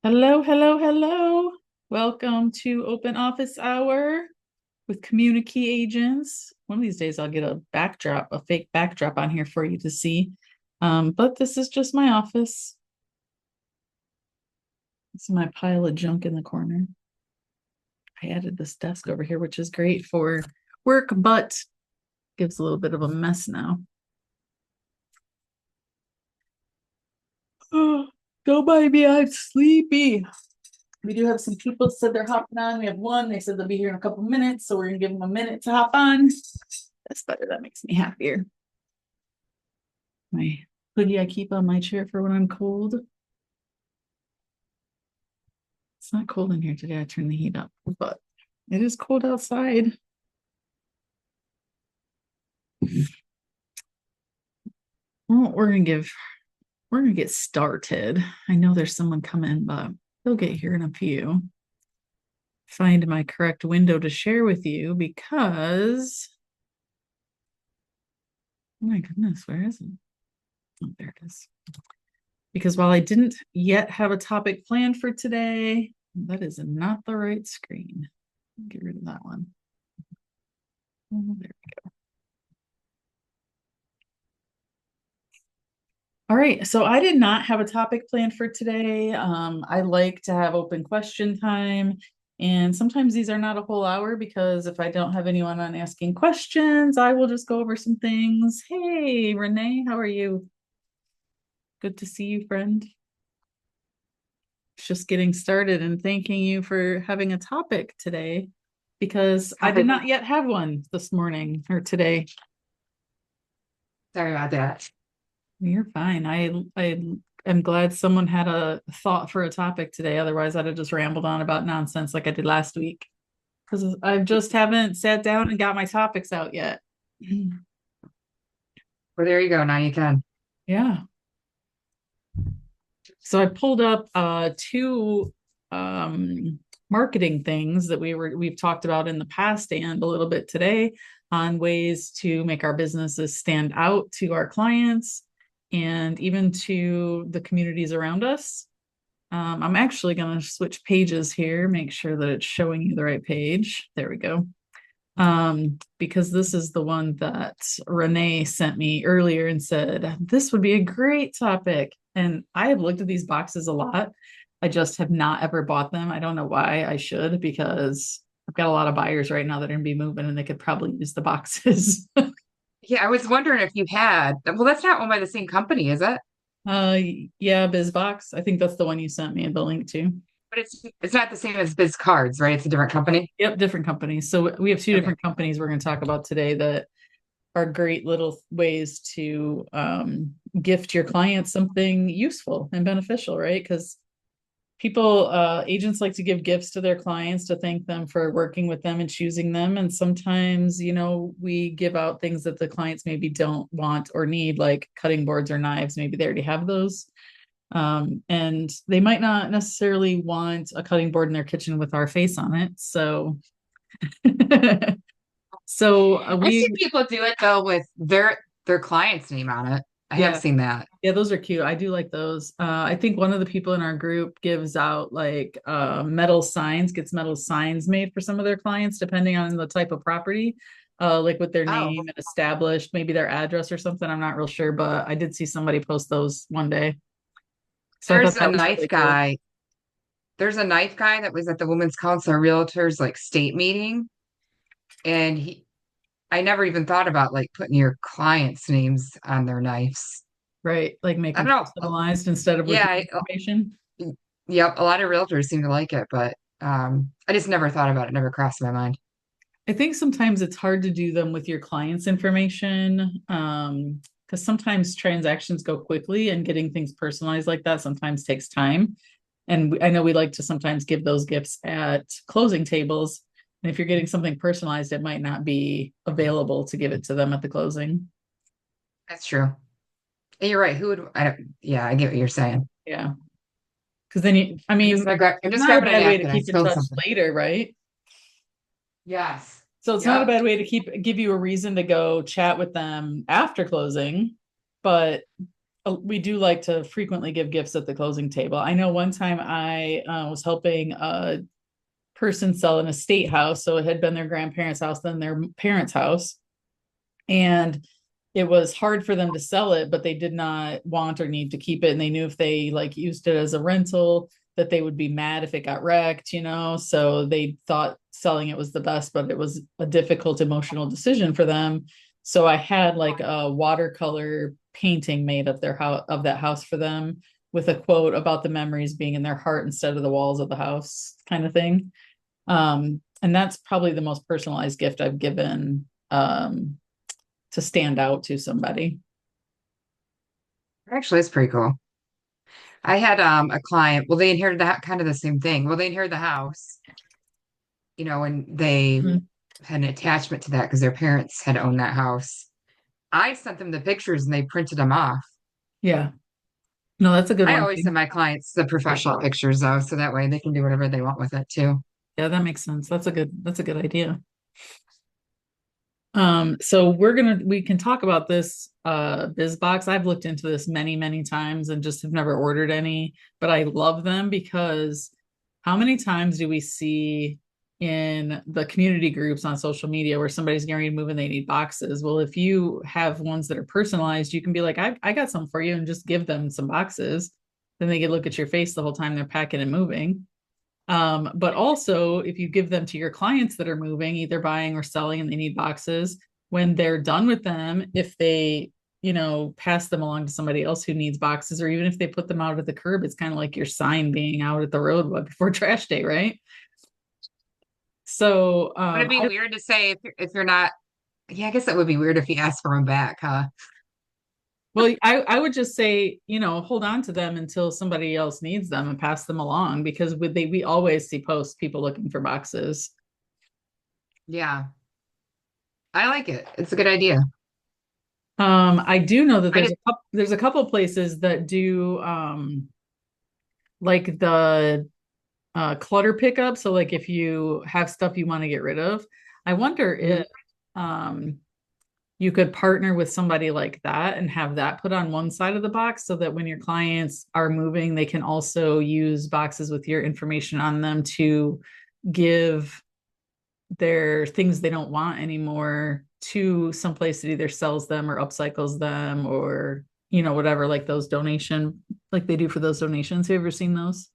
Hello, hello, hello. Welcome to Open Office Hour with CommuniKey agents. One of these days I'll get a fake backdrop on here for you to see. But this is just my office. This is my pile of junk in the corner. I added this desk over here, which is great for work, but gives a little bit of a mess now. Oh, don't mind me, I'm sleepy. We do have some people said they're hopping on. We have one. They said they'll be here in a couple minutes, so we're gonna give them a minute to hop on. That's better. That makes me happier. My hoodie I keep on my chair for when I'm cold. It's not cold in here today. I turned the heat up, but it is cold outside. Well, we're gonna get started. I know there's someone coming, but they'll get here in a few. Find my correct window to share with you because oh my goodness, where is it? Oh, there it is. Because while I didn't yet have a topic planned for today, that is not the right screen. Get rid of that one. Oh, there we go. All right, so I did not have a topic planned for today. I like to have open question time, and sometimes these are not a whole hour because if I don't have anyone on asking questions, I will just go over some things. Hey, Renee, how are you? Good to see you, friend. Just getting started and thanking you for having a topic today because I did not yet have one this morning or today. Sorry about that. You're fine. I am glad someone had a thought for a topic today. Otherwise, I'd have just rambled on about nonsense like I did last week because I just haven't sat down and got my topics out yet. Well, there you go. Now you can. Yeah. So I pulled up two marketing things that we've talked about in the past and a little bit today on ways to make our businesses stand out to our clients and even to the communities around us. I'm actually going to switch pages here, make sure that it's showing you the right page. There we go. Because this is the one that Renee sent me earlier and said, this would be a great topic. And I have looked at these boxes a lot. I just have not ever bought them. I don't know why I should, because I've got a lot of buyers right now that are going to be moving and they could probably use the boxes. Yeah, I was wondering if you had. Well, that's not owned by the same company, is it? uh yeah, BizBox. I think that's the one you sent me the link to. But it's not the same as Biz Cards, right? It's a different company. Yep, different companies. So we have two Okay. different companies we're going to talk about today that are great little ways to gift your clients something useful and beneficial, right? Because agents like to give gifts to their clients to thank them for working with them and choosing them. And sometimes, we give out things that the clients maybe don't want or need, like cutting boards or knives. Maybe they already have those. And they might not necessarily want a cutting board in their kitchen with our face on it. So, I've seen we, people do it though with their client's name on it. I have yeah, seen that. yeah, those are cute. I do like those. I think one of the people in our group gives out like gets metal signs made for some of their clients, depending on the type of property, like with their Oh, name and established, maybe their address or something. I'm not real sure, but I did see somebody post those one day. So I there's thought a that was knife really cool. guy. There's a knife guy that was at the Women's Council of Realtors like state meeting, and I never even thought about like putting your clients' names on their knives. Right. Like make I them don't know. personalized instead of with Yeah, your information. yep, a lot of realtors seem to like it, but I just never thought about it, never crossed my mind. I think sometimes it's hard to do them with your client's information. Because sometimes transactions go quickly and getting things personalized like that sometimes takes time. And I know we like to sometimes give those gifts at closing tables. And if you're getting something personalized, it might not be available to give it to them at the closing. That's true. And you're right. Who would I don't, yeah, I get what you're saying. Yeah. Because then I mean, I'm it's just not a grabbing a bad way to napkin. I keep in spilled touch something. later, right? Yes. So it's not a Yep. bad way to give you a reason to go chat with them after closing, but we do like to frequently give gifts at the closing table. I know one time I was helping a person sell an estate house. So it had been their grandparents' house, then their parents' house. And it was hard for them to sell it, but they did not want or need to keep it. And they knew if they like used it as a rental, that they would be mad if it got wrecked, you know? So they thought selling it was the best, but it was a difficult emotional decision for them. So I had like a watercolor painting made of their house, of that house for them, with a quote about the memories being in their heart instead of the walls of the house, kind of thing. And that's probably the most personalized gift I've given, to stand out to somebody. Actually, it's pretty cool. I had a client, well, they inherited that kind of the same thing. Well, they inherited the house, and they Mhm. had an attachment to that because their parents had owned that house. I sent them the pictures and they printed them off. Yeah. No, that's a good I one always too. send my clients the professional pictures though, so that way they can do whatever they want with it too. Yeah, that makes sense. That's a good idea. So we can talk about this BizBox. I've looked into this many, many times and just have never ordered any, but I love them because how many times do we see in the community groups on social media where somebody's getting ready to move and they need boxes? Well, if you have ones that are personalized, you can be like, I got some for you, and just give them some boxes. Then they can look at your face the whole time they're packing and moving. But also, if you give them to your clients that are moving, either buying or selling, and they need boxes, when they're done with them, if they, pass them along to somebody else who needs boxes, or even if they put them out at the curb, it's kind of like your sign being out at the road before trash day, right? So, Would it be weird to say if you're not? Yeah, I guess that would be weird if you asked for them back, huh? well, I would just say, hold on to them until somebody else needs them and pass them along, because we always see posts, people looking for boxes. Yeah, I like it. It's a good idea. I do know that I did. there's a couple places that do like the clutter pickup. So like if you have stuff you want to get rid of, I wonder Mhm. if um you could partner with somebody like that and have that put on one side of the box, so that when your clients are moving, they can also use boxes with your information on them to give their things they don't want anymore to some place that either sells them or upcycles them, or whatever, like those donation, like they do for those donations. Have you ever seen those?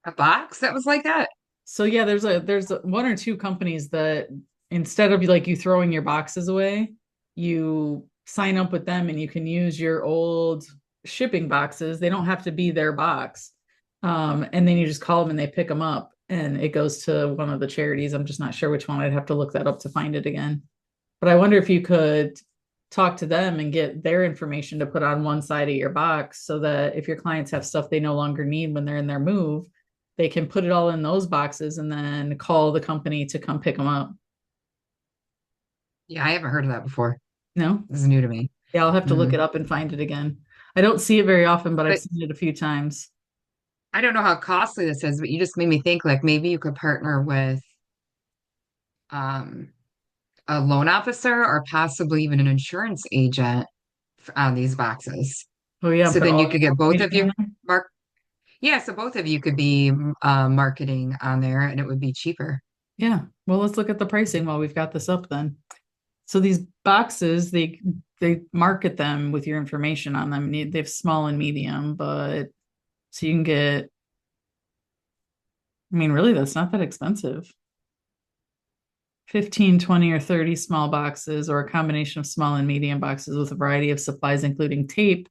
A box that was like that. So yeah, there's one or two companies that, instead of like you throwing your boxes away, you sign up with them and you can use your old shipping boxes. They don't have to be their box. And then you just call them and they pick them up and it goes to one of the charities. I'm just not sure which one. I'd have to look that up to find it again. But I wonder if you could talk to them and get their information to put on one side of your box, so that if your clients have stuff they no longer need when they're in their move, they can put it all in those boxes and then call the company to come pick them up. Yeah, I haven't heard of that before. No? This is new to me. Yeah, I'll have to look Mm. it up and find it again. I don't see it very often, but I've But seen it a few times. I don't know how costly this is, but you just made me think like maybe you could partner with um a loan officer or possibly even an insurance agent on these boxes. Oh yeah, So put then all you could your get both of information you on there. mark. Yeah, so both of you could be marketing on there and it would be cheaper. Yeah. Well, let's look at the pricing while we've got this up then. So these boxes, they market them with your information on them. They have small and medium, but so you can get, I mean, really, that's not that expensive. 15, 20, or 30 small boxes, or a combination of small and medium boxes with a variety of supplies, including tape,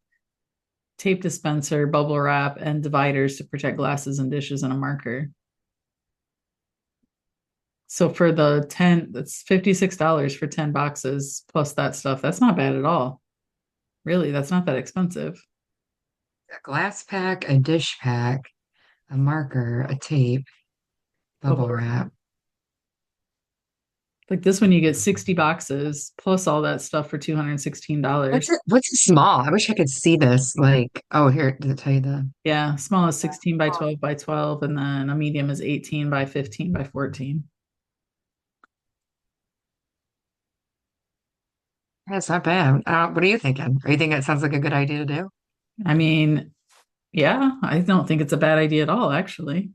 tape dispenser, bubble wrap, and dividers to protect glasses and dishes, and a marker. So for the 10, that's $56 for 10 boxes plus that stuff. That's not bad at all. Really, that's not that expensive. A glass pack, a dish pack, a marker, a tape, Bubble bubble wrap. wrap. Like this one, you get 60 boxes plus all that stuff for $216. What's a small? I wish I could see this. Like, oh, here, does it tell you the Yeah, small is 16 by 12 by 12, and then a medium is 18 by 15 by 14. That's not bad. What are you thinking? Are you thinking it sounds like a good idea to do? I mean, yeah, I don't think it's a bad idea at all, actually.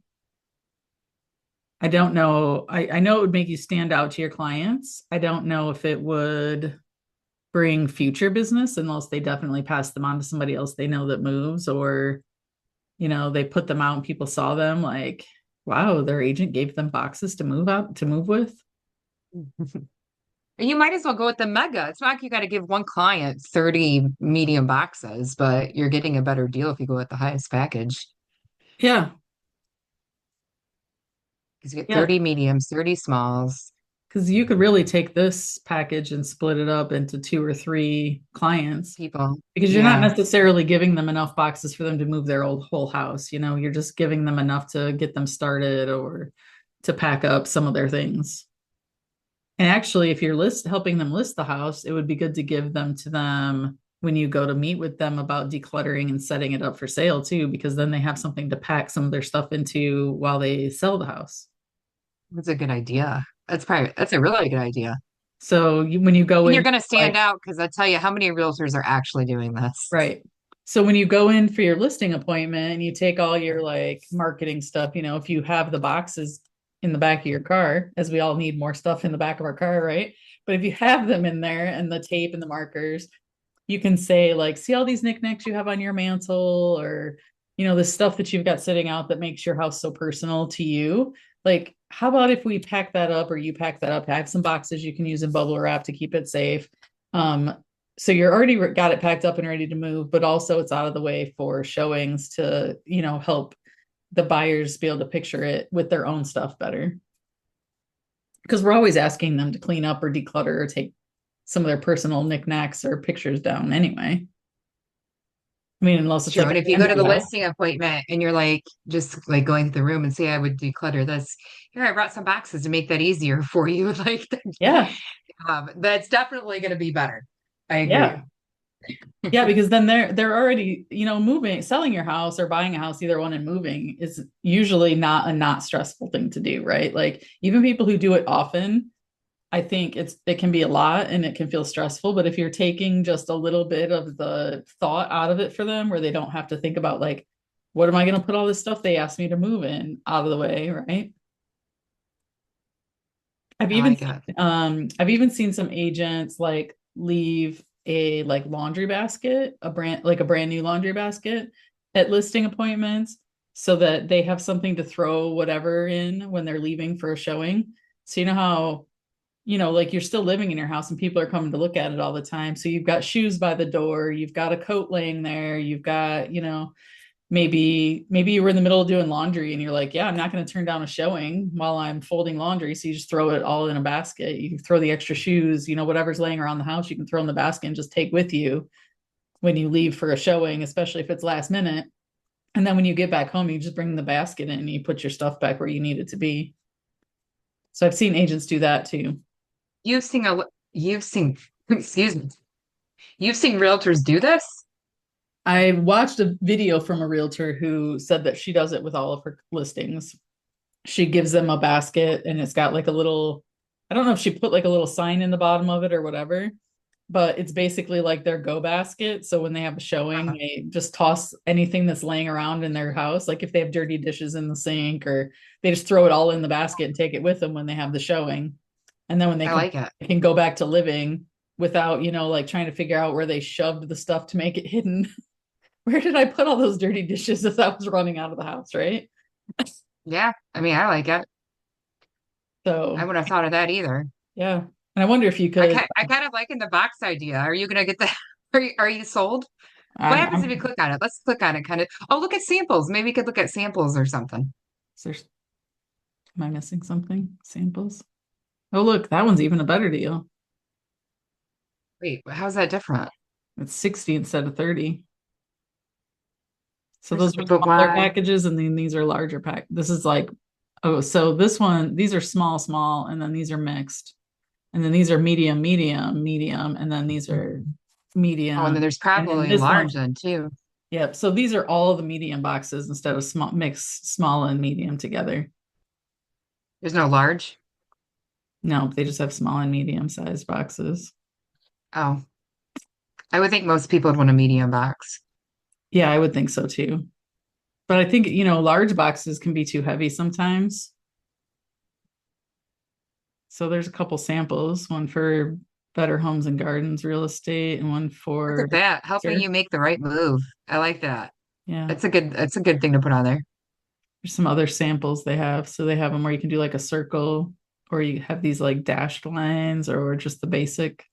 I don't know. I know it would make you stand out to your clients. I don't know if it would bring future business unless they definitely pass them on to somebody else they know that moves, or, they put them out and people saw them like, wow, their agent gave them boxes to move out to move with. You might as well go with the mega. It's not like you got to give one client 30 medium boxes, but you're getting a better deal if you go with the highest package. Yeah. Because you get Yeah. 30 mediums, 30 smalls, Because you could really take this package and split it up into two or three clients people. because you're not Yeah. necessarily giving them enough boxes for them to move their old whole house. You're just giving them enough to get them started or to pack up some of their things. And actually, if you're helping them list the house, it would be good to give them to them when you go to meet with them about decluttering and setting it up for sale too, because then they have something to pack some of their stuff into while they sell the house. That's a good idea. That's a really good idea. So when you go And in, you're going to stand like, out because I tell you how many realtors are actually doing this. right. So when you go in for your listing appointment and you take all your like marketing stuff, if you have the boxes in the back of your car, as we all need more stuff in the back of our car, right? But if you have them in there and the tape and the markers, you can say like, see all these knickknacks you have on your mantle, or the stuff that you've got sitting out that makes your house so personal to you. Like, how about if we pack that up, or you pack that up? I have some boxes you can use in bubble wrap to keep it safe. um so you're already got it packed up and ready to move, but also it's out of the way for showings to help the buyers be able to picture it with their own stuff better, because we're always asking them to clean up or declutter or take some of their personal knickknacks or pictures down anyway. I mean, unless It's it's true. like And if a you go to family the house. listing appointment and you're like, just like going through the room and say, I would declutter this. Here, I brought some boxes to make that easier for you. Like, Yeah. that's definitely going to be better. I agree. Yeah. Yeah, because then they're already, moving, selling your house or buying a house, either one, and moving is usually not a not stressful thing to do, right? Like even people who do it often, I think it can be a lot and it can feel stressful, but if you're taking just a little bit of the thought out of it for them, where they don't have to think about like, what am I going to put all this stuff they asked me to move in out of the way, right? I've I even like seen, it. I've even seen some agents like leave a like laundry basket, a brand new laundry basket at listing appointments, so that they have something to throw whatever in when they're leaving for a showing. So how, like you're still living in your house and people are coming to look at it all the time. So you've got shoes by the door, you've got a coat laying there, you've got, maybe you were in the middle of doing laundry and you're like, yeah, I'm not going to turn down a showing while I'm folding laundry. So you just throw it all in a basket. You throw the extra shoes, whatever's laying around the house, you can throw in the basket and just take with you when you leave for a showing, especially if it's last minute. And then when you get back home, you just bring the basket in and you put your stuff back where you need it to be. So I've seen agents do that too. You've seen you've seen, excuse me, you've seen realtors do this? I watched a video from a realtor who said that she does it with all of her listings. She gives them a basket and it's got like a little, I don't know if she put like a little sign in the bottom of it or whatever, but it's basically like their go basket. So when they have a showing, Uh, they just toss anything that's laying around in their house. Like if they have dirty dishes in the sink, or they just throw it all in the basket and take it with them when they have the showing. And then when they I come, like it. they can go back to living without, like trying to figure out where they shoved the stuff to make it hidden. Where did I put all those dirty dishes as I was running out of the house, right? Yeah. I mean, I like it. I So wouldn't have thought of that either. yeah. And I wonder if you could, I kind of liking the box idea. Are you gonna get the are you sold? What I'm, happens if you click on it? Let's click on it kind of. Oh, look at samples. Maybe we could look at samples or something. am I missing something? Samples. Oh, look, that one's even a better deal. Wait, how's that different? It's 60 instead of 30. So those are But smaller why? packages, and then these are larger pack. This is like, oh, so this one, these are small, small, and then these are mixed. And then these are medium, medium, medium, and then these are Oh, and then medium. there's And then probably this large one, then too. yep. So these are all the medium boxes instead of small, mix small and medium together. There's no large. No, they just have small and medium sized boxes. Oh, I would think most people would want a medium box. Yeah, I would think so too. But I think, large boxes can be too heavy sometimes. So there's a couple samples, one for Better Homes and Gardens Real Estate and one Look for at that, helping Sure. you make the right move. I like that. Yeah. That's a good thing to put on there. There's some other samples they have. So they have them where you can do like a circle or you have these like dashed lines or just the basic.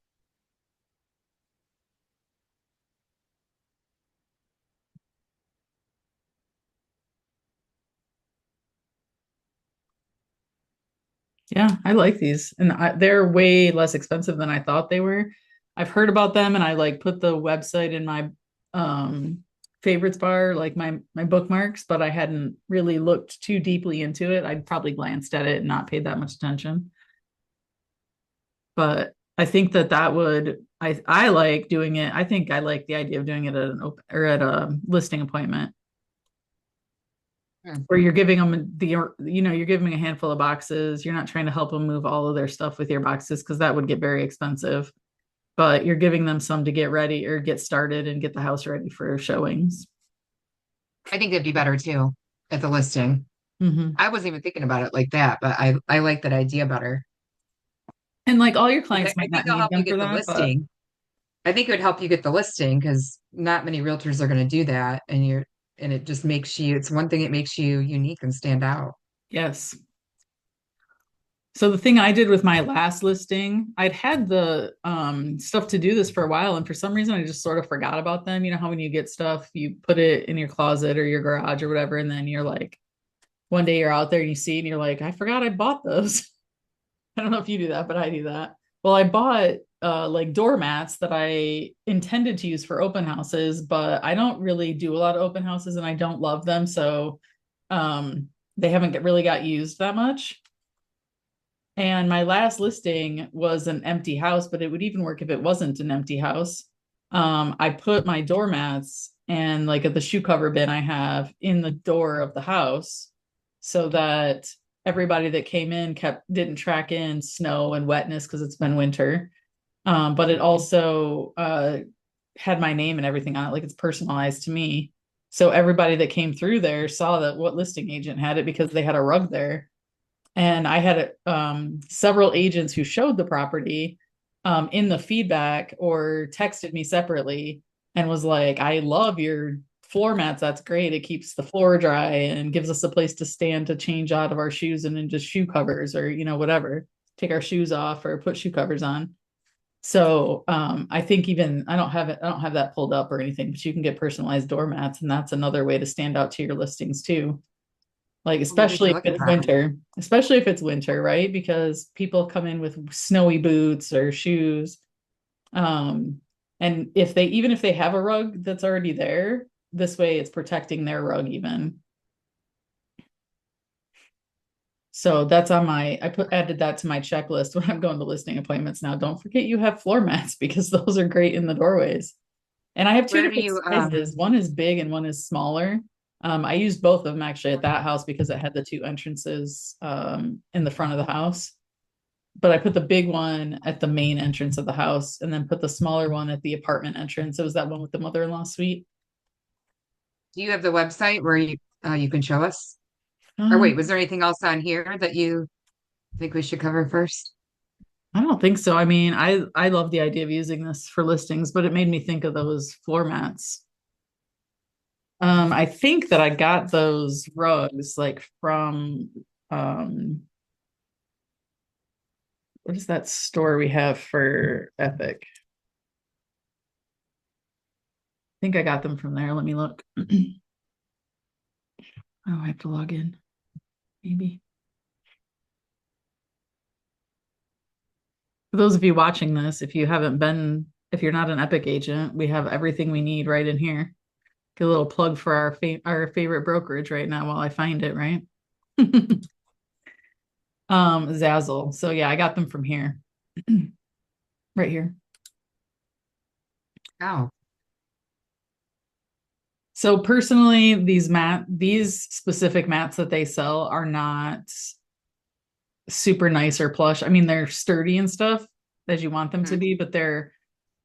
Yeah, I like these. And they're way less expensive than I thought they were. I've heard about them and I like put the website in my um favorites bar, like my bookmarks, but I hadn't really looked too deeply into it. I'd probably glanced at it and not paid that much attention. But I think that would I like doing it. I think I like the idea of doing it at an open or at a listing appointment Hmm. where you're giving them you're giving a handful of boxes. You're not trying to help them move all of their stuff with your boxes because that would get very expensive. But you're giving them some to get ready or get started and get the house ready for showings. I think that'd be better too at the listing. Hmm. I wasn't even thinking about it like that, but I like that idea better. And like all your I clients might think not it'll need help you them for get the that, but listing. I think it would help you get the listing because not many realtors are going to do that, and it just makes you. It's one thing. It makes you unique and stand out. yes. So the thing I did with my last listing, I'd had the stuff to do this for a while, and for some reason I just sort of forgot about them. You know how when you get stuff, you put it in your closet or your garage or whatever, and then you're like, one day you're out there and you see it and you're like, I forgot I bought those. I don't know if you do that, but I do that. Well, I bought like doormats that I intended to use for open houses, but I don't really do a lot of open houses and I don't love them, so um they haven't really got used that much. And my last listing was an empty house, but it would even work if it wasn't an empty house. I put my doormats and like at the shoe cover bin I have in the door of the house so that everybody that came in kept didn't track in snow and wetness because it's been winter. But it also had my name and everything on it, like it's personalized to me. So everybody that came through there saw that what listing agent had it because they had a rug there. And I had several agents who showed the property in the feedback or texted me separately and was like, I love your floor mats. That's great. It keeps the floor dry and gives us a place to stand to change out of our shoes and then just shoe covers or, whatever, take our shoes off or put shoe covers on. So I think even I don't have that pulled up or anything, but you can get personalized doormats, and that's another way to stand out to your listings too. Like Well, maybe we should look at that. especially if it's winter, right? Because people come in with snowy boots or shoes. Um, and even if they have a rug that's already there, this way it's protecting their rug even. So that's on added that to my checklist when I'm going to listing appointments now. Don't forget you have floor mats because those are great in the doorways. And I have two Where do different you sizes. One is big and one is smaller. I used both of them actually at that house because it had the two entrances in the front of the house. But I put the big one at the main entrance of the house and then put the smaller one at the apartment entrance. It was that one with the mother-in-law suite. do you have the website where you can show us? Or Um, wait, was there anything else on here that you think we should cover first? I don't think so. I mean, I love the idea of using this for listings, but it made me think of those floor mats. I think that I got those rugs like from um what is that store we have for Epic? I think I got them from there. Let me look. Oh, I have to log in. Maybe. For those of you watching this, if you're not an Epic agent, we have everything we need right in here. Get a little plug for our favorite brokerage right now while I find it, right? Zazzle. So yeah, I got them from here. Right here. Oh, So personally, these specific mats that they sell are not super nice or plush. I mean, they're sturdy and stuff as you want them to hmm. be, but they're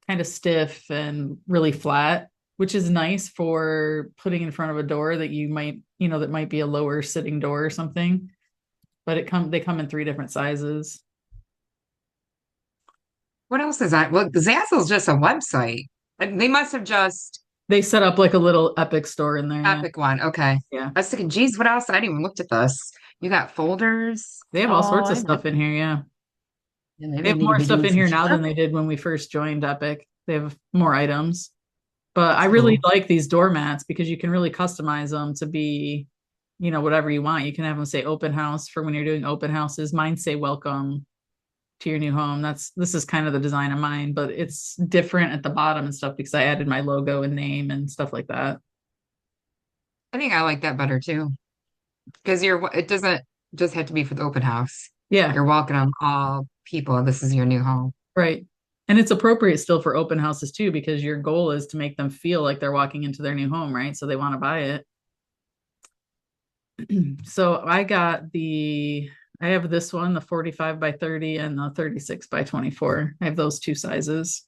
kind of stiff and really flat, which is nice for putting in front of a door that you might, that might be a lower sitting door or something. But they come in three different sizes. What else is that? Well, Zazzle's just a website. They must have just They set up like a little Epic store in there. Yeah. Epic one. Okay. Yeah. I was thinking, geez, what else? I didn't even looked at this. You got folders. They have all Oh, sorts of stuff in here. Yeah. yeah, maybe They I have need to more be stuff doing in some here now than shopping. they did when we first joined Epic. They have more items. But I That's really cool. like these doormats because you can really customize them to be, whatever you want. You can have them say open house for when you're doing open houses. Mine say welcome to your new home. This is kind of the design of mine, but it's different at the bottom and stuff because I added my logo and name and stuff like that. I think I like that better too. Because it doesn't just have to be for the open house. Yeah, You're welcoming all people. This is your new home. right. And it's appropriate still for open houses too, because your goal is to make them feel like they're walking into their new home, right? So they want to buy it. So I have this one, the 45 by 30 and the 36 by 24. I have those two sizes.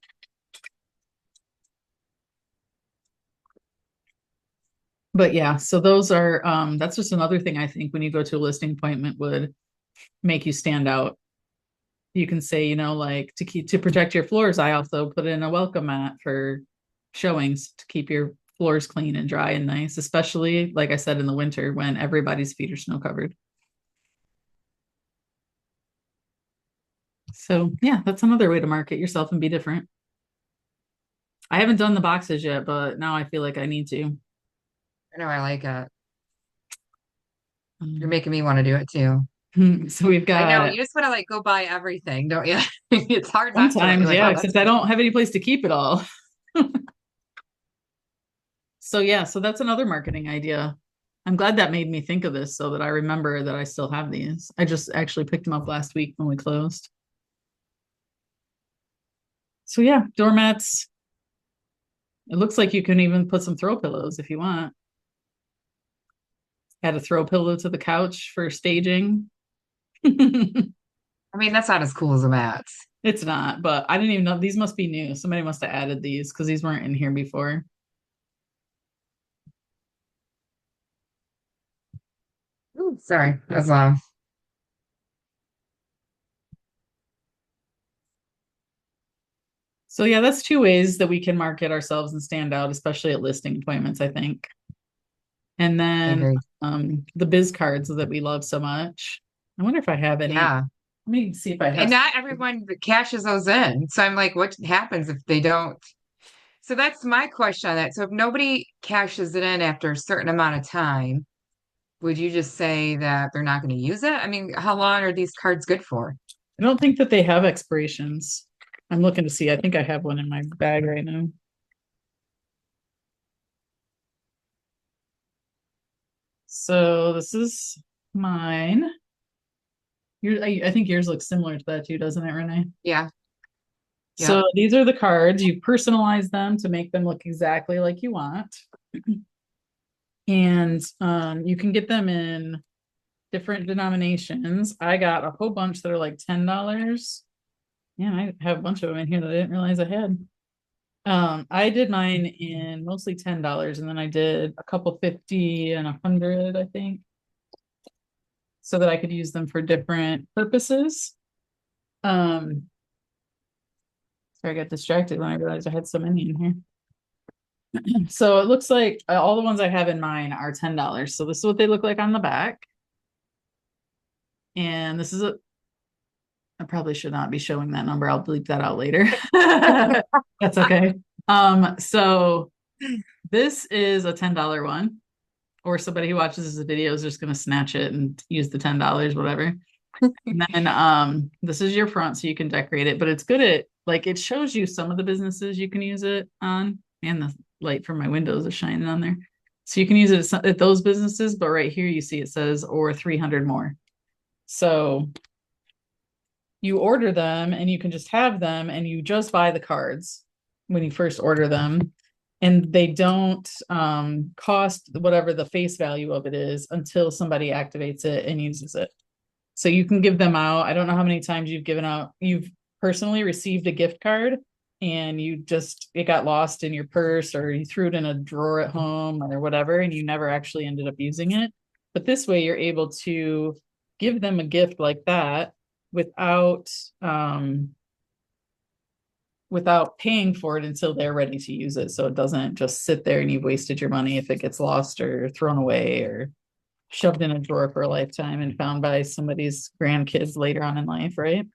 But yeah, so those are that's just another thing I think when you go to a listing appointment would make you stand out. You can say, like to protect your floors, I also put in a welcome mat for showings to keep your floors clean and dry and nice, especially like I said in the winter when everybody's feet are snow covered. So yeah, that's another way to market yourself and be different. I haven't done the boxes yet, but now I feel like I need to. I know I like it. You're Um, making me want to do it too. so we've I know got you just want to like go buy everything, don't you? It's hard not to. You're sometimes, like, yeah, oh, that's except I nice. don't have any place to keep it all. So yeah, so that's another marketing idea. I'm glad that made me think of this so that I remember that I still have these. I just actually picked them up last week when we closed. So yeah, doormats. It looks like you can even put some throw pillows if you want. Add a throw pillow to the couch for staging. I mean, that's not as cool as the mats. It's not, but I didn't even know these must be new. Somebody must have added these because these weren't in here before. Ooh, sorry, that's loud. So yeah, that's two ways that we can market ourselves and stand out, especially at listing appointments, I think. And I then agree. the biz cards that we love so much. I wonder if I have any. Yeah. Let me see if I And have. not everyone cashes those in. So I'm like, what happens if they don't? So that's my question on that. So if nobody cashes it in after a certain amount of time, would you just say that they're not going to use it? I mean, how long are these cards good for? I don't think that they have expirations. I'm looking to see. I think I have one in my bag right now. So this is mine. I think yours looks similar to that too, doesn't it, Renee? Yeah. So Yep. these are the cards. You personalize them to make them look exactly like you want. And you can get them in different denominations. I got a whole bunch that are like $10. Yeah, I have a bunch of them in here that I didn't realize I had. I did mine in mostly $10, and then I did a couple 50 and 100, I think, so that I could use them for different purposes. Um, sorry, I got distracted when I realized I had so many in here. So it looks like all the ones I have in mine are $10. So this is what they look like on the back. And this is I probably should not be showing that number. I'll bleep that out later. That's okay. So this is a $10 one, or somebody who watches this video is just going to snatch it and use the $10, whatever. And then this is your front, so you can decorate it, but it's good at like it shows you some of the businesses you can use it on, and the light from my windows is shining on there. So you can use it at those businesses, but right here you see it says or 300 more. So you order them and you can just have them and you just buy the cards when you first order them, and they don't cost whatever the face value of it is until somebody activates it and uses it. So you can give them out. I don't know how many times you've personally received a gift card and it got lost in your purse or you threw it in a drawer at home or whatever, and you never actually ended up using it. But this way you're able to give them a gift like that without without paying for it until they're ready to use it. So it doesn't just sit there and you've wasted your money if it gets lost or thrown away or shoved in a drawer for a lifetime and found by somebody's grandkids later on in life, right?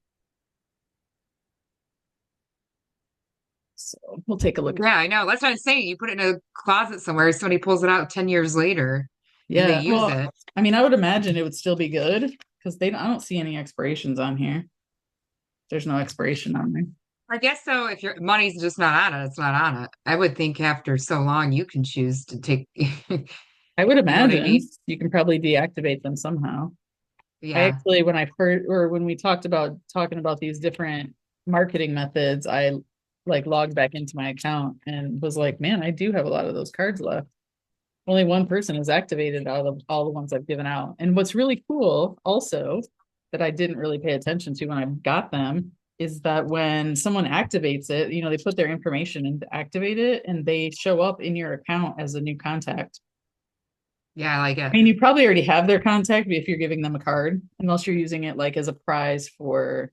So we'll take a look at. Yeah, I know. That's what I'm saying. You put it in a closet somewhere, somebody pulls it out 10 years later and they Yeah. use Well, it. I mean, I would imagine it would still be good because I don't see any expirations on here. There's no expiration on there. I guess so. If your money's just not on it, it's not on it. I would think after so long, you can choose to take, you I would know what I imagine mean? you can probably deactivate them somehow. I Yeah. actually, when I first, or when we talked about talking about these different marketing methods, I like logged back into my account and was like, man, I do have a lot of those cards left. Only one person is activated out of all the ones I've given out. And what's really cool also that I didn't really pay attention to when I got them is that when someone activates it, they put their information in to activate it and they show up in your account as a new contact. Yeah, I like I it. mean, you probably already have their contact if you're giving them a card, unless you're using it like as a prize for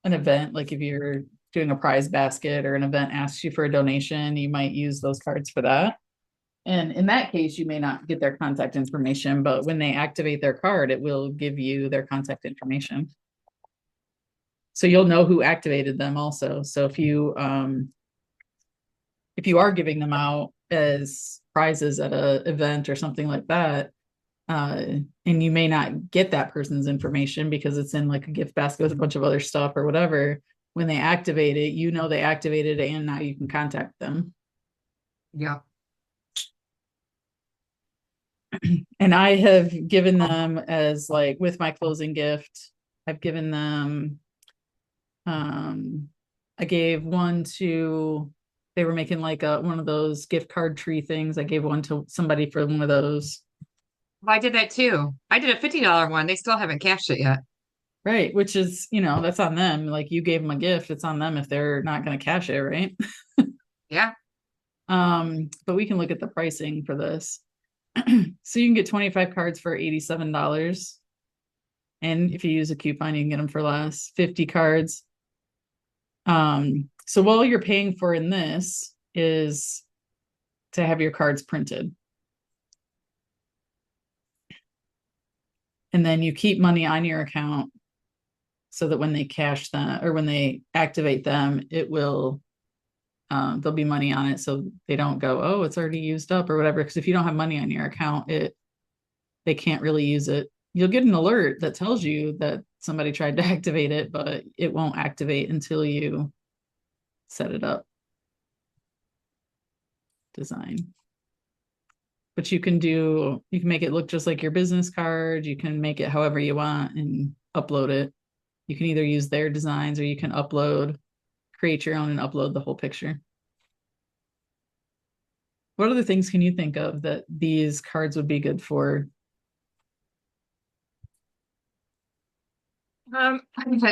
an event. Like if you're doing a prize basket or an event asks you for a donation, you might use those cards for that. And in that case, you may not get their contact information, but when they activate their card, it will give you their contact information. So you'll know who activated them also. So if you are giving them out as prizes at a event or something like that, uh, and you may not get that person's information because it's in like a gift basket with a bunch of other stuff or whatever. When they activate it, they activated it, and now you can contact them. Yeah. And I have given them as like with my closing gift, I've given them um I gave one to they were making like one of those gift card tree things. I gave one to somebody for one of those. Well, I did that too. I did a $50 one. They still haven't cashed it yet. Right, which is, that's on them. Like you gave them a gift, it's on them if they're not going to cash it, right? Yeah. But we can look at the pricing for this. So you can get 25 cards for $87. And if you use a coupon, you can get them for less. 50 cards. So all you're paying for in this is to have your cards printed. And then you keep money on your account so that when they cash them or when they activate them, there'll be money on it so they don't go, oh, it's already used up or whatever. Because if you don't have money on your account, they can't really use it. You'll get an alert that tells you that somebody tried to activate it, but it won't activate until you set it up. Design. But you can make it look just like your business card. You can make it however you want and upload it. You can either use their designs or you can create your own and upload the whole picture. What other things can you think of that these cards would be good for? Um,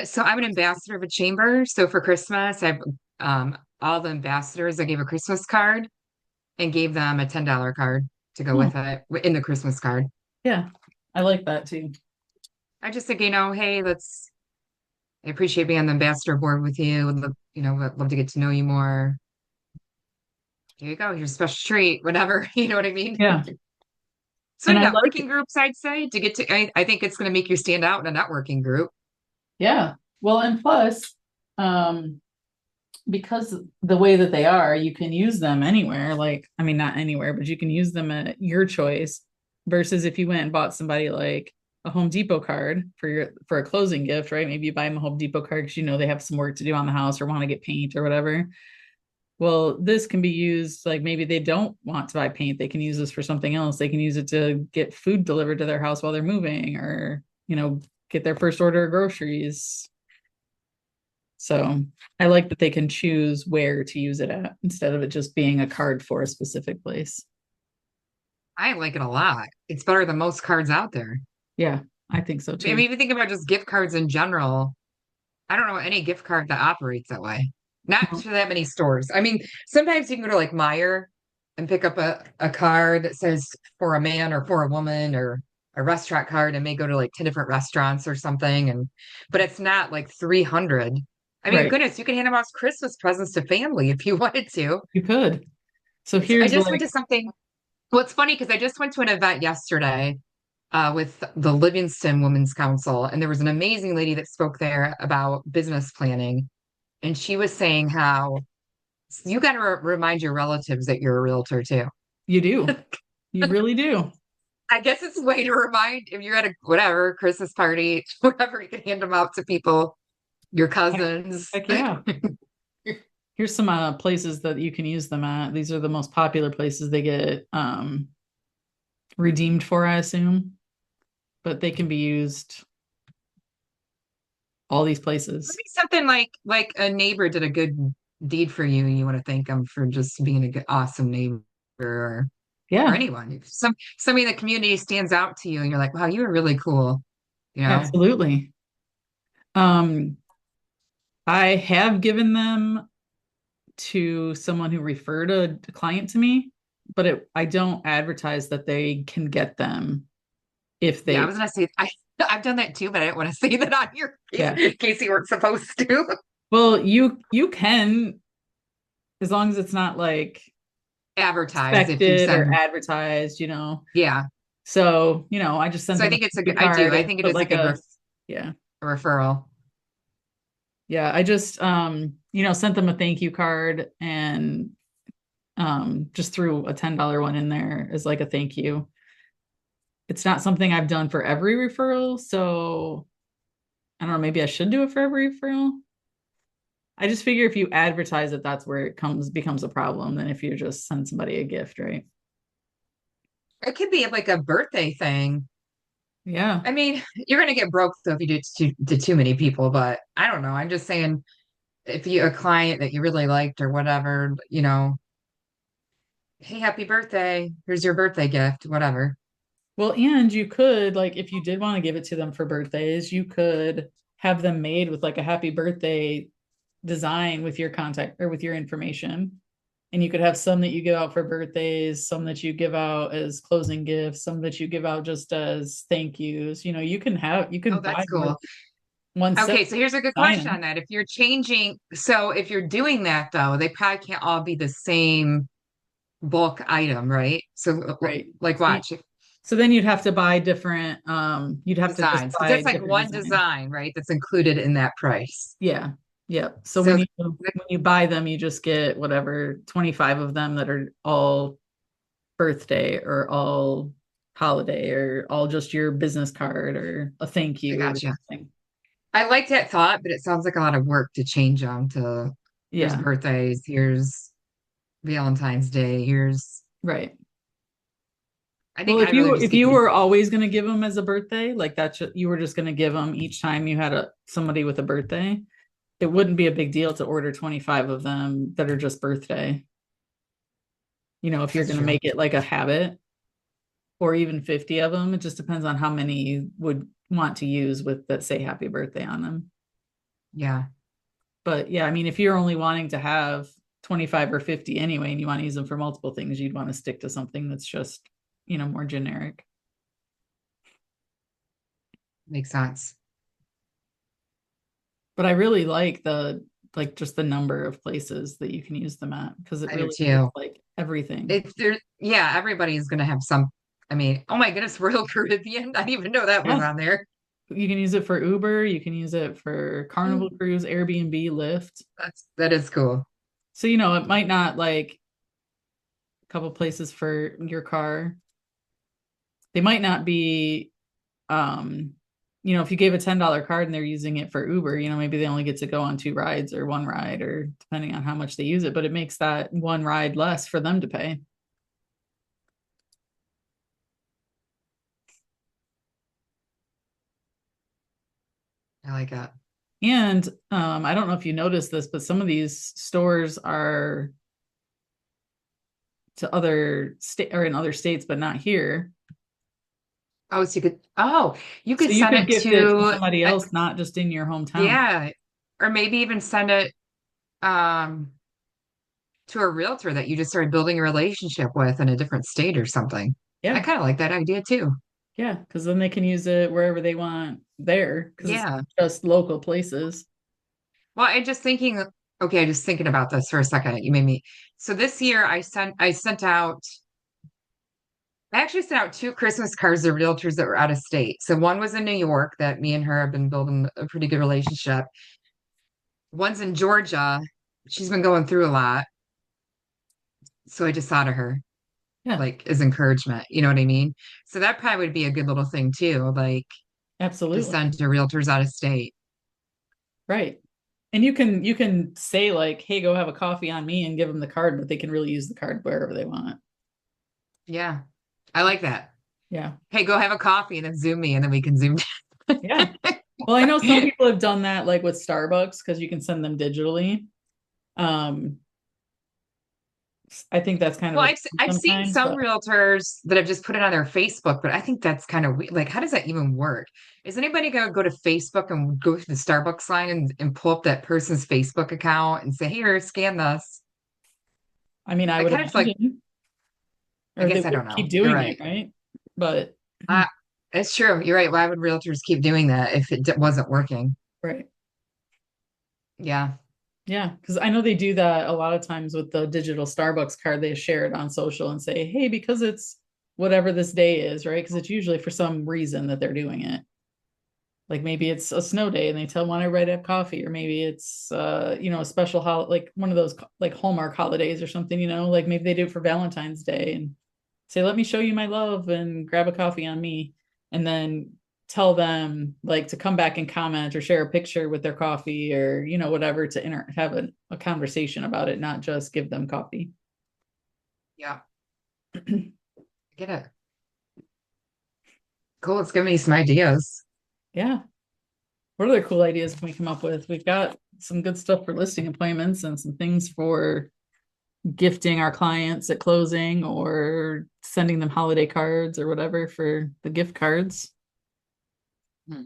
so I'm an ambassador of a chamber. So for Christmas, I've all the ambassadors, I gave a Christmas card and gave them a $10 card to go Oh, with it in the Christmas card. yeah, I like that too. I just think, hey, I appreciate being on the ambassador board with you. Would love to get to know you more. Here you go. Here's a special treat, whatever. You know what I mean? Yeah. So And I like networking groups, I'd say I think it's going to make you stand out in a networking group. Yeah. Well, and plus, um, because the way that they are, you can use them anywhere. Like, I mean, not anywhere, but you can use them at your choice versus if you went and bought somebody like a Home Depot card for a closing gift, right? Maybe you buy them a Home Depot card because they have some work to do on the house or want to get paint or whatever. Well, this can be used like maybe they don't want to buy paint. They can use this for something else. They can use it to get food delivered to their house while they're moving or, get their first order of groceries. So I like that they can choose where to use it at instead of it just being a card for a specific place. I like it a lot. It's better than most cards out there. Yeah, I think so I mean, too. if you think about just gift cards in general, I don't know any gift card that operates that way. Not to that many stores. I mean, sometimes you can go to like Meyer and pick up a card that says for a man or for a woman or a restaurant card and may go to like 10 different restaurants or something. And but it's not like 300. I mean, Right. goodness, you can hand them out as Christmas presents to family if you wanted to. You could. So So I here's just went like, to something. Well, it's funny because I just went to an event yesterday with the Livingston Women's Council, and there was an amazing lady that spoke there about business planning. And she was saying how you got to remind your relatives that you're a realtor too. you do. You really do. I guess it's a way to remind if you're at a whatever Christmas party, whatever, you can hand them out to people, your Heck, cousins. heck yeah. Here's some places that you can use them at. These are the most popular places they get redeemed for, I assume, but they can be used all these places. Maybe something like a neighbor did a good deed for you, and you want to thank them for just being a good, awesome neighbor, or Yeah, anyone. If somebody in the community stands out to you, and you're like, wow, you were really cool. You know, absolutely. Um, I have given them to someone who referred a client to me, but I don't advertise that they can get them if yeah, I they, was gonna say I've done that too, but I didn't want to say that on here yeah. in case you weren't supposed to. Well, you can, as long as it's not like Advertise if you expected or send, advertised, you know. yeah. So, I just sent So I them a think it's a thank you good, I do. card. I I think it put is a like good yeah, referral. yeah. I just sent them a thank you card and just threw a $10 one in there as like a thank you. It's not something I've done for every referral, so I don't know, maybe I should do it for every referral. I just figure if you advertise it, that's where it becomes a problem than if you just send somebody a gift, right? It could be like a birthday thing. Yeah. I mean, you're gonna get broke though if you do it to too many people, but I don't know. I'm just saying if you a client that you really liked or whatever, hey, happy birthday. Here's your birthday gift, whatever. Well, and you could, like, if you did want to give it to them for birthdays, you could have them made with like a happy birthday design with your contact or with your information. And you could have some that you give out for birthdays, some that you give out as closing gifts, some that you give out just as thank yous. You Oh, can buy that's more cool. than one set, Okay, so here's a good design question on them. that. If you're changing, so if you're doing that though, they probably can't all be the same bulk item, right? So Right. like So, watch so then you'd have to buy different, you'd have to just designs because buy that's like different one designs. design, right? That's included in that price. Yeah. Yep. So So when you buy them, you just get whatever 25 of them that are all birthday or all holiday or all just your business card or a thank I you or gotcha. something. I like that thought, but it sounds like a lot of work to change them to here's Yeah. birthdays, here's Valentine's Day, here's Right. I Well, think I'd rather just if get you the were always going to give them as a birthday, like you were just going to give them each time you had somebody with a birthday, it wouldn't be a big deal to order 25 of them that are just birthday. If you're that's going to true. make it like a habit or even 50 of them, it just depends on how many you would want to use with that say happy birthday on them. Yeah, But yeah, I mean, if you're only wanting to have 25 or 50 anyway, and you want to use them for multiple things, you'd want to stick to something that's just, more generic. makes sense. But I really like just the number of places that you can use them at because it I do really is too. like everything. It's there, yeah, everybody's gonna have some. I mean, oh my goodness, Royal Caribbean. I didn't even know that was Yeah. on there. You can use it for Uber, you can use it for Carnival Mm, Cruise, Airbnb, Lyft. that is cool. So, it might not like a couple places for your car. They might not be um if you gave a $10 card and they're using it for Uber, maybe they only get to go on two rides or one ride or depending on how much they use it, but it makes that one ride less for them to pay. I like that. And I don't know if you noticed this, but some of these stores are to other state or in other states, but not here. Oh, so you could So you send could it gift it to to, somebody else, not just in your hometown. yeah, or maybe even send it. um to a realtor that you just started building a relationship with in a different state or something. I Yeah. kind of like that idea too. Yeah. Because then they can use it wherever they want there because it's Yeah. just local places. Well, I just thinking, okay, just thinking about this for a second. You made me. So this year I actually sent out two Christmas cards to realtors that were out of state. So one was in New York that me and her have been building a pretty good relationship. One's in Georgia. She's been going through a lot. So I just thought of her Yeah, like as encouragement. You know what I mean? So that probably would be a good little thing too, like to absolutely. send to realtors out of state. Right. And you can say like, hey, go have a coffee on me and give them the card, but they can really use the card wherever they want. Yeah. I like that. Yeah. Hey, go have a coffee and then Zoom me and then we can Zoom. Yeah. Well, I know some people have done that like with Starbucks because you can send them digitally. Um, I think that's kind of Well, a I've seen sometimes, some but realtors that have just put it on their Facebook, but I think that's kind of weird. Like, how does that even work? Is anybody going to go to Facebook and go to the Starbucks line and pull up that person's Facebook account and say, "Here, scan this"? I mean, I I would kind of like, imagine, I or they guess I would don't know. keep You're doing it, right. right? But Uh, it's true. You're right. Why would realtors keep doing that if it wasn't working? right. Yeah. Yeah, because I know they do that a lot of times with the digital Starbucks card. They share it on social and say, hey, because it's whatever this day is, right? Because it's usually for some reason that they're doing it. Like maybe it's a snow day and they tell want everybody to have coffee, or maybe it's a special like one of those like Hallmark holidays or something, like maybe they do it for Valentine's Day and say, let me show you my love and grab a coffee on me. And then tell them like to come back and comment or share a picture with their coffee or, whatever to have a conversation about it, not just give them coffee. Yeah. I get it. Cool. It's giving me some ideas. Yeah. What other cool ideas can we come up with? We've got some good stuff for listing appointments and some things for gifting our clients at closing or sending them holiday cards or whatever for the gift cards. Hmm.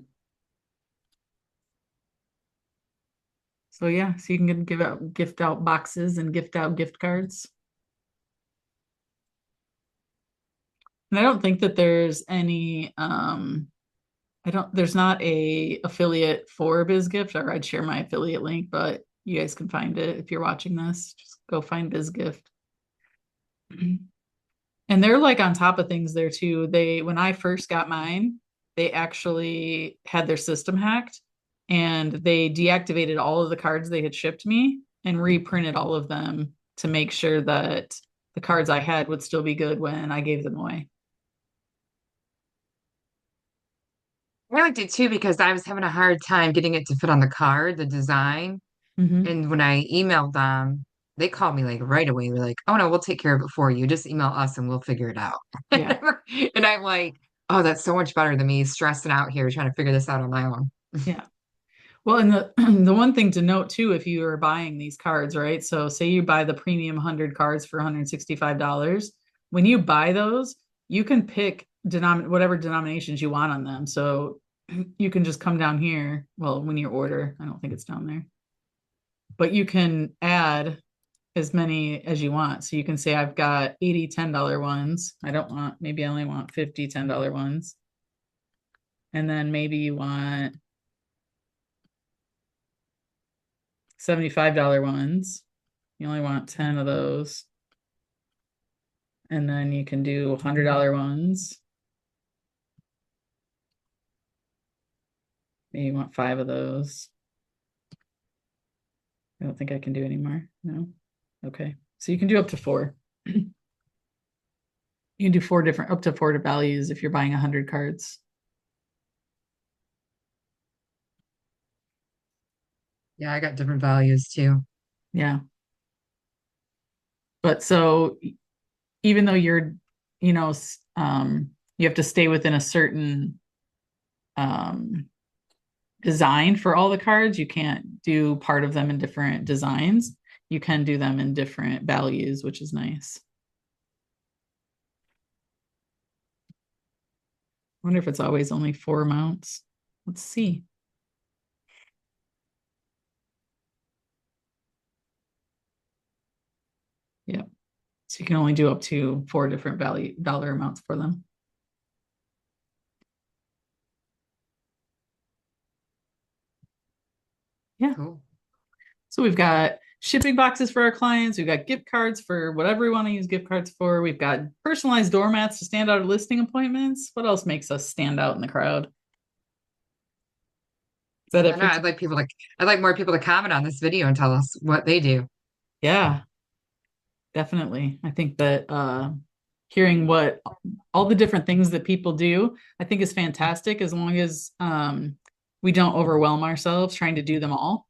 So yeah, so you can give out gift out boxes and gift out gift cards. And I don't think that there's any there's not a affiliate for BizGift, or I'd share my affiliate link, but you guys can find it if you're watching this. Just go find BizGift. And they're like on top of things there too. When I first got mine, they actually had their system hacked and they deactivated all of the cards they had shipped me and reprinted all of them to make sure that the cards I had would still be good when I gave them away. I liked it too because I was having a hard time getting it to fit on the card, the design. Hmm. And when I emailed them, they called me like right away. They're like, "Oh no, we'll take care of it for you. Just email us and we'll figure it out." Yeah. And I'm like, "Oh, that's so much better than me stressing out here trying to figure this out on my own." Yeah. Well, and the the one thing to note too, if you are buying these cards, right? So say you buy the premium 100 cards for $165. When you buy those, you can pick whatever denominations you want on them. So you can just come down here. Well, when you order, I don't think it's down there, but you can add as many as you want. So you can say, I've got 80 $10 ones. I don't want, maybe I only want 50 $10 ones. And then maybe you want $75 ones. You only want 10 of those. And then you can do $100 ones. Maybe you want five of those. I don't think I can do any more. No. Okay. So you can do up to four. You can do up to four values if you're buying 100 cards. Yeah, I got different values too. Yeah. But so even though you know, you have to stay within a certain um, design for all the cards, you can't do part of them in different designs. You can do them in different values, which is nice. I wonder if it's always only four amounts. Let's see. So you can only do up to four different value dollar amounts for them. Yeah. Cool. So we've got shipping boxes for our clients. We've got gift cards for whatever we want to use gift cards for. We've got personalized doormats to stand out at listing appointments. What else makes us stand out in the crowd? Is that I it don't know. for? I'd like more people to comment on this video and tell us what they do. Yeah, definitely. I think that hearing what all the different things that people do, I think is fantastic as long as we don't overwhelm ourselves trying to do them all.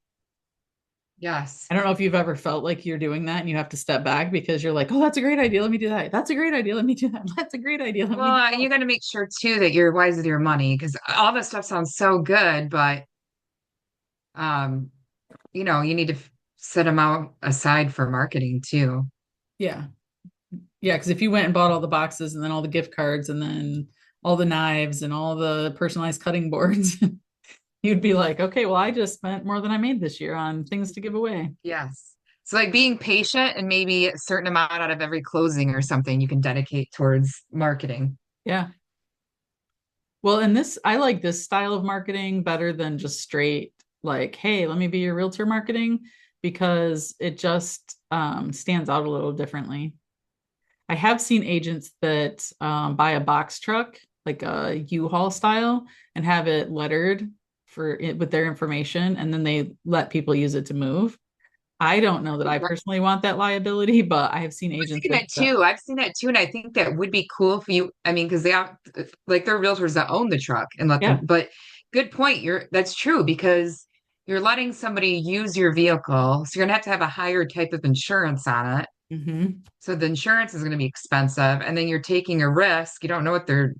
Yes. I don't know if you've ever felt like you're doing that and you have to step back because you're like, oh, that's a great idea. Let me do that. That's a great idea. Let me do that. That's a great idea. Let me do Well, and that. you got to make sure too that you're wise with your money because all this stuff sounds so good, but um, you need to set them out aside for marketing too. Yeah. Yeah. Because if you went and bought all the boxes and then all the gift cards and then all the knives and all the personalized cutting boards, you'd be like, okay, well, I just spent more than I made this year on things to give away. Yes. So like being patient and maybe a certain amount out of every closing or something you can dedicate towards marketing. Yeah. Well, and this, I like this style of marketing better than just straight, like, hey, let me be your realtor marketing because it just stands out a little differently. I have seen agents that buy a box truck, like a U-Haul style, and have it lettered for it with their information, and then they let people use it to move. I don't know that I personally want that liability, but I have seen I've agents seen that that do that. too. I've seen that too, and I think that would be cool for you. I mean, because they have like they're realtors that own the truck and let them. Yeah. But good point. That's true because you're letting somebody use your vehicle, so you're gonna have a higher type of insurance on it. Hmm. So the insurance is gonna be expensive, and then you're taking a risk. You don't know what they're.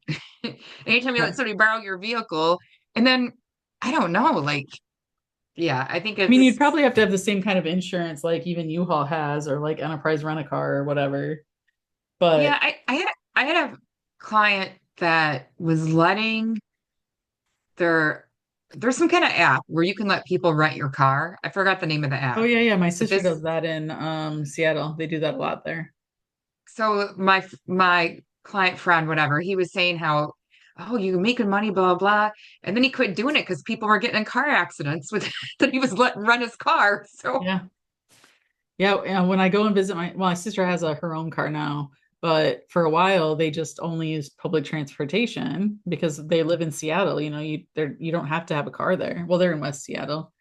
Anytime you Yeah. let somebody borrow your vehicle, and then I don't know, like yeah, I think I mean, you'd it's probably have to have the same kind of insurance like even U-Haul has or like Enterprise Rent-A-Car or whatever. yeah. But I had a client that was letting there there's some kind of app where you can let people rent your car. I forgot the name of the oh app. yeah, yeah, my But sister this does that in Seattle. They do that a lot there. so my client friend, whatever, he was saying how, oh, you're making money, blah blah. And then he quit doing it because people were getting in car accidents with that he was letting run his car. So Yeah. Yeah, and when I go and visit my sister has her own car now, but for a while they just only used public transportation because they live in Seattle. You don't have to have a car there. Well, they're in West Seattle.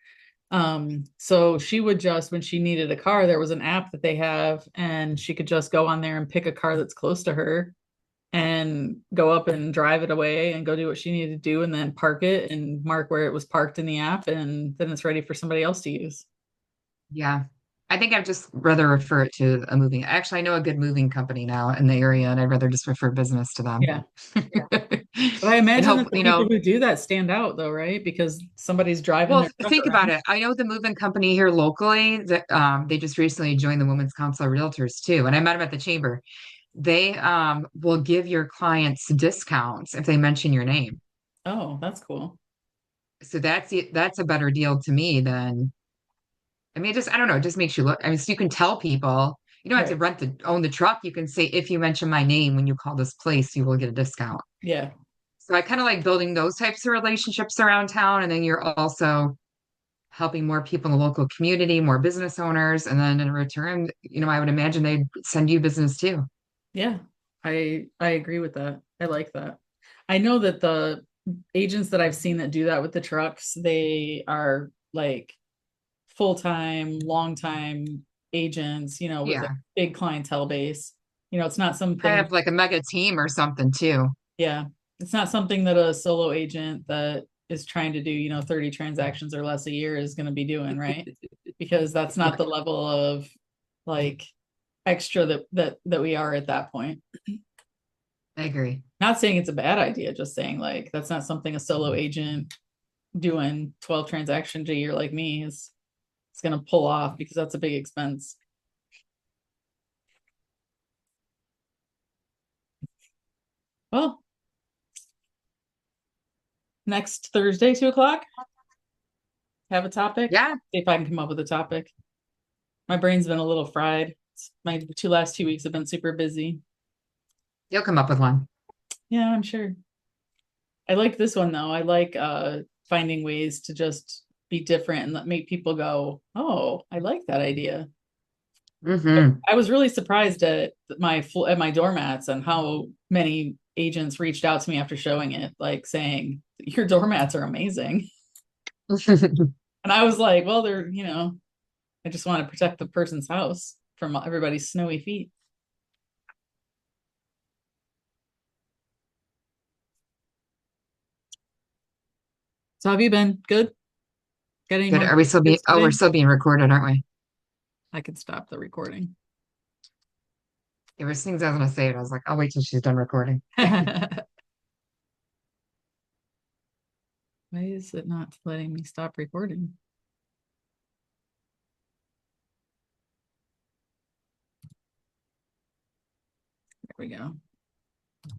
So she would just when she needed a car, there was an app that they have, and she could just go on there and pick a car that's close to her and go up and drive it away and go do what she needed to do and then park it and mark where it was parked in the app, and then it's ready for somebody else to use. yeah. I think I'd just rather refer it to a moving. Actually, I know a good moving company now in the area, and I'd rather just refer business to them. Yeah. But I And imagine hope, that the people who do that stand out though, right? Because somebody's driving well, their truck think about around. it. I know the moving company here locally that they just recently joined the Women's Council of Realtors too. And I met them at the chamber. They will give your clients discounts if they mention your name. Oh, that's cool. So that's a better deal to me than I mean, it just I don't know, it just makes you look. I mean, so you can tell people you don't have to Right. own the truck. You can say if you mention my name when you call this place, you will get a discount. Yeah. So I kind of like building those types of relationships around town, and then you're also helping more people in the local community, more business owners, and then in return, I would imagine they'd send you business too. Yeah. I agree with that. I like that. I know that the agents that I've seen that do that with the trucks, they are like full-time, long-time agents, with a Yeah, big clientele base. It's not probably something, have like a mega team or something too. yeah, it's not something that a solo agent that is trying to do, 30 transactions or less a year is going to be doing, right? Because that's not Yeah, the level of like extra that we are at that point. I agree. Not saying it's a bad idea, just saying like that's not something a solo agent doing 12 transactions a year like me is going to pull off because that's a big expense. Well, next Thursday, 2 o'clock, have a topic. Yeah, See if I can come up with a topic. My brain's been a little fried. My last 2 weeks have been super busy. You'll come up with one. Yeah, I'm sure. I like this one though. I like finding ways to just be different and that make people go, "Oh, I like that idea." Hmm. I was really surprised at my doormats and how many agents reached out to me after showing it, like saying, "Your doormats are amazing." And I was like, "Well, I just want to protect the person's house from everybody's snowy feet." So have you been good? Got any Good. more Are we still being, tips oh, we're today? still being recorded, aren't we? I could stop the recording. There was things I was gonna say, but I was like, I'll wait till she's done recording. Why is it not letting me stop recording? There we go.